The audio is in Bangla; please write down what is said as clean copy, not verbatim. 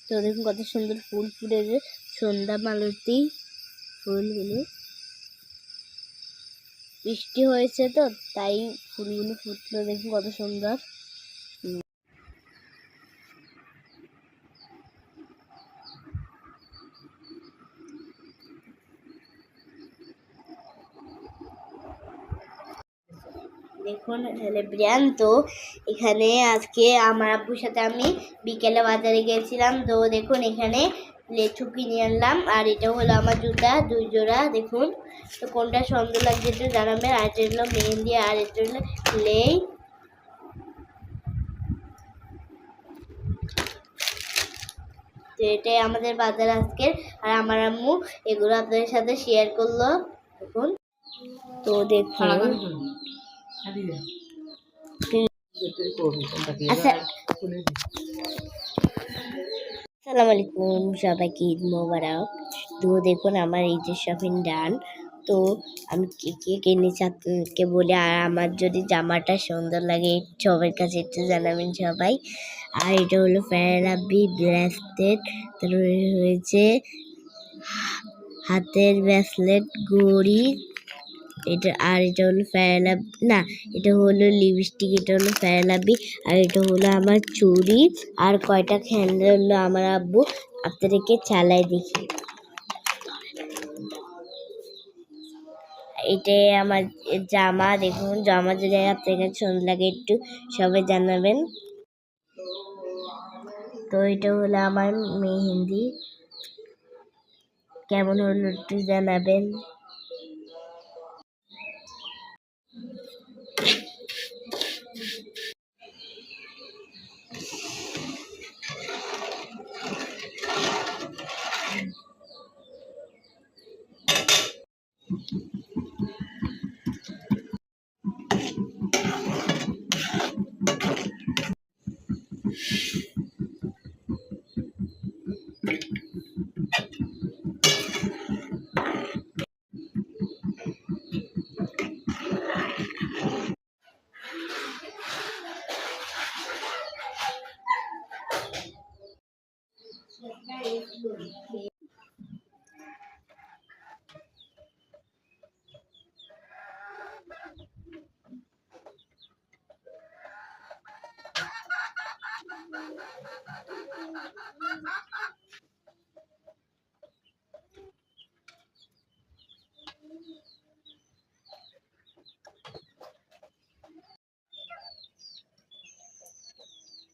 তো দেখুন কত সুন্দর ফুল ফুটেছে, সন্ধ্যা মালতী ফুলগুলো। বৃষ্টি হয়েছে তো তাই ফুলগুলো ফুটলো, দেখুন কত সুন্দর। দেখুন ব্রিয়ান, তো এখানে আজকে আমার আব্বুর সাথে আমি বিকেলে বাজারে গিয়েছিলাম। তো দেখুন এখানে লেচু কিনে আনলাম, আর এটা হলো আমার জুতা 2 জোড়া। দেখুন তো কোনটা সুন্দর লাগছে একটু জানাবেন। আর এটা হলো মেহেন্দি, আর এটা হলো লেই। তো এটাই আমাদের বাজার আজকের, আর আমার আম্মু এগুলো আপনাদের সাথে শেয়ার করলো। দেখুন তো দেখুন আসসালামু আলাইকুম, সবাইকে ঈদ মোবারক। তো দেখুন আমার ঈদের শপিং ডান। তো আমি কে কিনেছি আপনাদেরকে বলি, আর আমার যদি জামাটা সুন্দর লাগে সবার কাছে একটু জানাবেন সবাই। আর এটা হলো ফেয়ার লাভলি ব্রেসলেট, তারপরে হয়েছে হাতের ব্রেসলেট, ঘড়ি, এটা। আর এটা হলো ফেয়ার লাভলি, না এটা হলো লিপস্টিক, এটা হলো ফেয়ার লাভলি। আর এটা হলো আমার চুড়ি, আর কয়টা খেলনা হলো আমার আব্বু আপনাদেরকে চালাই দেখি। এটাই আমার জামা। দেখুন জামা যদি আপনার কাছে সুন্দর লাগে একটু সবাই জানাবেন। তো এটা হলো আমার মেহেন্দি, কেমন হলো একটু জানাবেন।